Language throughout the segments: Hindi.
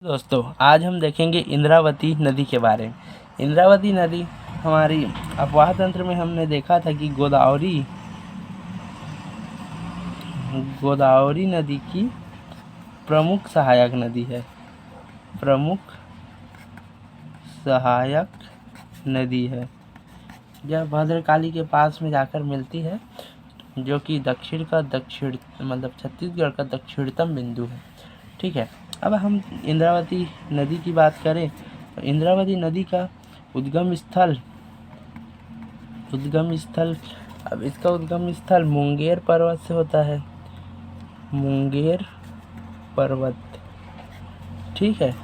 दोस्तों, आज हम देखेंगे इंद्रावती नदी के बारे में। इंद्रावती नदी हमारी अपवाह तंत्र में हमने देखा था कि गोदावरी नदी की प्रमुख सहायक नदी है। प्रमुख सहायक नदी है। यह भद्रकाली के पास में जाकर मिलती है, जो कि दक्षिण मतलब छत्तीसगढ़ का दक्षिणतम बिंदु है। ठीक है, अब हम इंद्रावती नदी की बात करें तो इंद्रावती नदी का उद्गम स्थल अब इसका उद्गम स्थल मुंगेर पर्वत से होता है। मुंगेर पर्वत, ठीक है।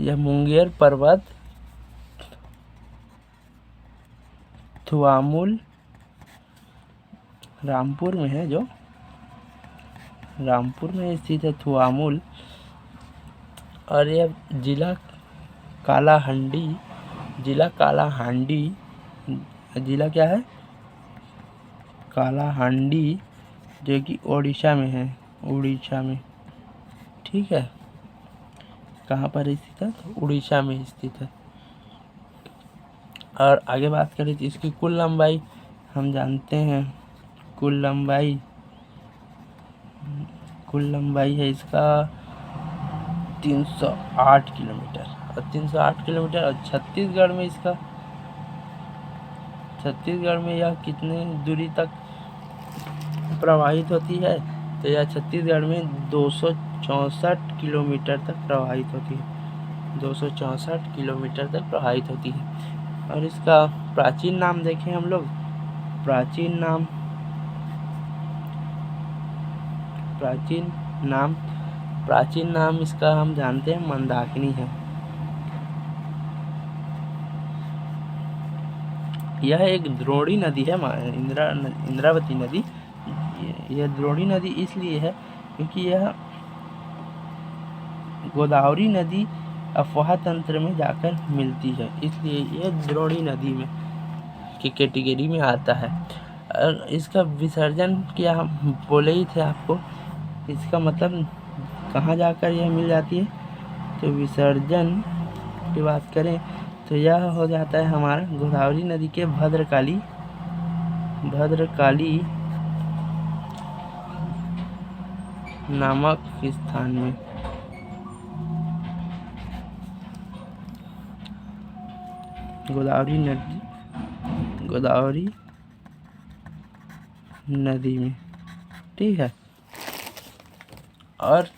यह मुंगेर पर्वत थुआमुल रामपुर में है, जो रामपुर में स्थित है थुआमुल। और यह जिला कालाहांडी जिला क्या है? कालाहांडी, जो कि उड़ीसा में है। ठीक है, कहाँ पर स्थित है? तो उड़ीसा में स्थित है। और आगे बात करें तो इसकी कुल लंबाई हम जानते हैं। कुल लंबाई है इसका 308 किलोमीटर। और छत्तीसगढ़ में यह कितने दूरी तक प्रवाहित होती है? तो यह छत्तीसगढ़ में 264 किलोमीटर तक प्रवाहित होती है। 264 किलोमीटर तक प्रवाहित होती है। और इसका प्राचीन नाम देखें हम लोग। प्राचीन नाम इसका हम जानते हैं मंदाकिनी है। यह एक द्रोणी नदी है। इंद्रावती नदी, यह द्रोणी नदी इसलिए है क्योंकि यह गोदावरी नदी अपवाह तंत्र में जाकर मिलती है, इसलिए यह द्रोणी नदी में की कैटेगरी में आता है। और इसका विसर्जन क्या हम बोले ही थे आपको, इसका मतलब कहाँ जाकर यह मिल जाती है। तो विसर्जन की बात करें तो यह हो जाता है हमारा गोदावरी नदी के भद्रकाली नामक स्थान में। गोदावरी नदी में, ठीक है। और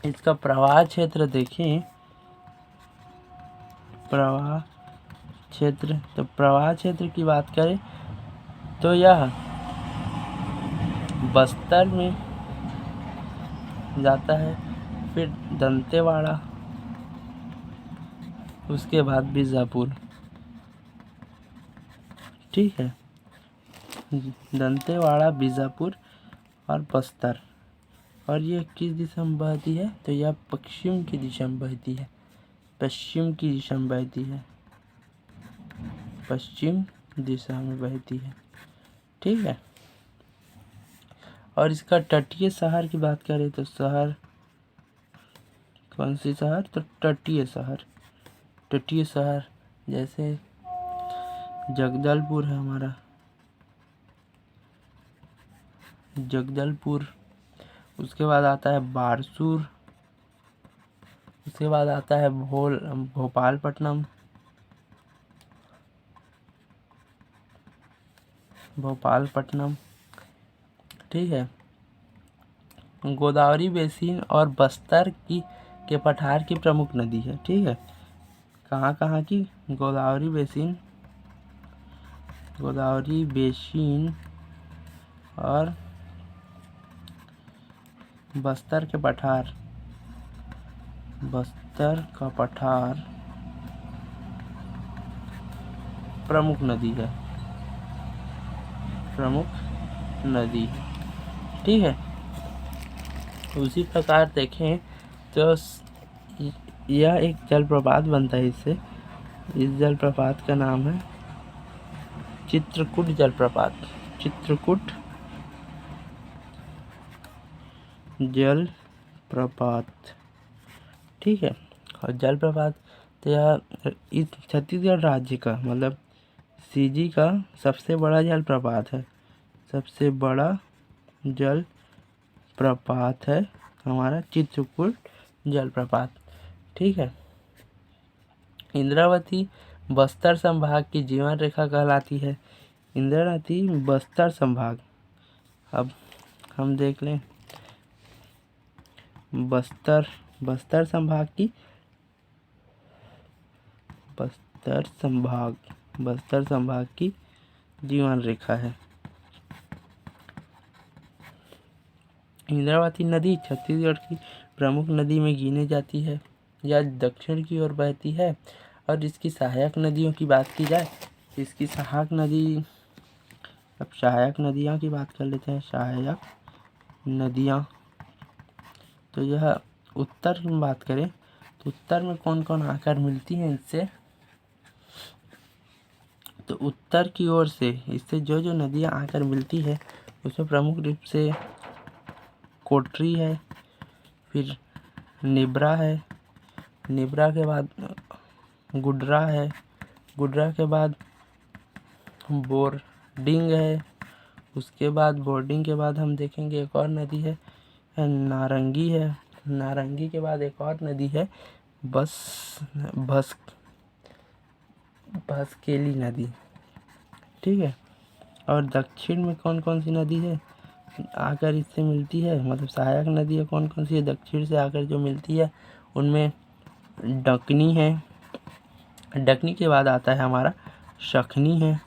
इसका प्रवाह क्षेत्र देखें। प्रवाह क्षेत्र की बात करें तो यह बस्तर में जाता है, फिर दंतेवाड़ा, उसके बाद बीजापुर, ठीक है। दंतेवाड़ा, बीजापुर और बस्तर। और यह किस दिशा में बहती है? तो यह पश्चिम की दिशा में बहती है। पश्चिम दिशा में बहती है, ठीक है। और इसका तटीय शहर की बात करें तो कौन सी शहर? तो तटीय शहर जैसे जगदलपुर है हमारा। उसके बाद आता है बारसूर, उसके बाद आता है भोपालपट्टनम, ठीक है। गोदावरी बेसिन और बस्तर के पठार की प्रमुख नदी है, ठीक है। कहाँ की? गोदावरी बेसिन और बस्तर का पठार प्रमुख नदी, ठीक है। उसी प्रकार देखें तो यह एक जलप्रपात बनता है इससे। इस जलप्रपात का नाम है चित्रकूट जलप्रपात। चित्रकूट जलप्रपात। प्रपात, ठीक है। और जलप्रपात तो यह इस छत्तीसगढ़ राज्य का मतलब सीजी का सबसे बड़ा जलप्रपात है, सबसे बड़ा जलप्रपात है हमारा चित्रकूट जलप्रपात, ठीक है। इंद्रावती बस्तर संभाग की जीवन रेखा कहलाती है। इंद्रावती बस्तर संभाग, अब हम देख लें बस्तर संभाग की बस्तर संभाग की जीवन रेखा है। इंद्रावती नदी छत्तीसगढ़ की प्रमुख नदी में गिनी जाती है। यह दक्षिण की ओर बहती है। और इसकी सहायक नदियों की बात की जाए, इसकी सहायक नदियाँ की बात कर लेते हैं। सहायक नदियाँ, तो यह उत्तर की बात करें तो उत्तर में कौन कौन आकर मिलती हैं इससे, तो उत्तर की ओर से इससे जो जो नदियाँ आकर मिलती है उसमें प्रमुख रूप से कोटरी है, फिर निब्रा है, निब्रा के बाद गुडरा है, गुडरा के बाद बोर्डिंग है, उसके बाद बोर्डिंग के बाद हम देखेंगे एक और नदी है नारंगी है, नारंगी के बाद एक और नदी है भसकेली नदी, ठीक है। और दक्षिण में कौन कौन सी नदी है आकर इससे मिलती है, मतलब सहायक नदी है कौन कौन सी है दक्षिण से आकर जो मिलती है, उनमें डकनी है, डकनी के बाद आता है हमारा शखनी है,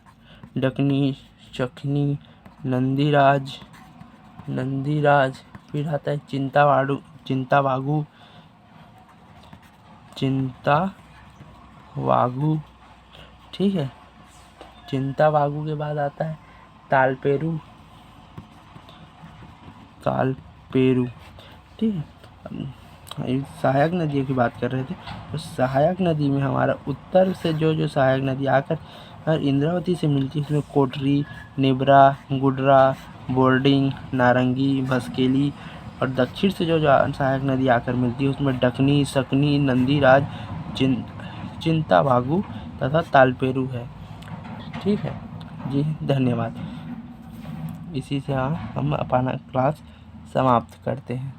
डकनी, शखनी, नंदीराज, फिर आता है चिंतावागु, ठीक है। चिंतावागु के बाद आता है तालपेरू, ठीक है। सहायक नदियों की बात कर रहे थे, तो सहायक नदी में हमारा उत्तर से जो जो सहायक नदी आकर इंद्रावती से मिलती है उसमें कोटरी, निब्रा, गुडरा, बोर्डिंग, नारंगी, भसकेली, और दक्षिण से जो जो सहायक नदी आकर मिलती है उसमें डकनी, सकनी, नंदीराज, चिंतावागु तथा तालपेरू है, ठीक है जी। धन्यवाद। इसी से हम अपना क्लास समाप्त करते हैं।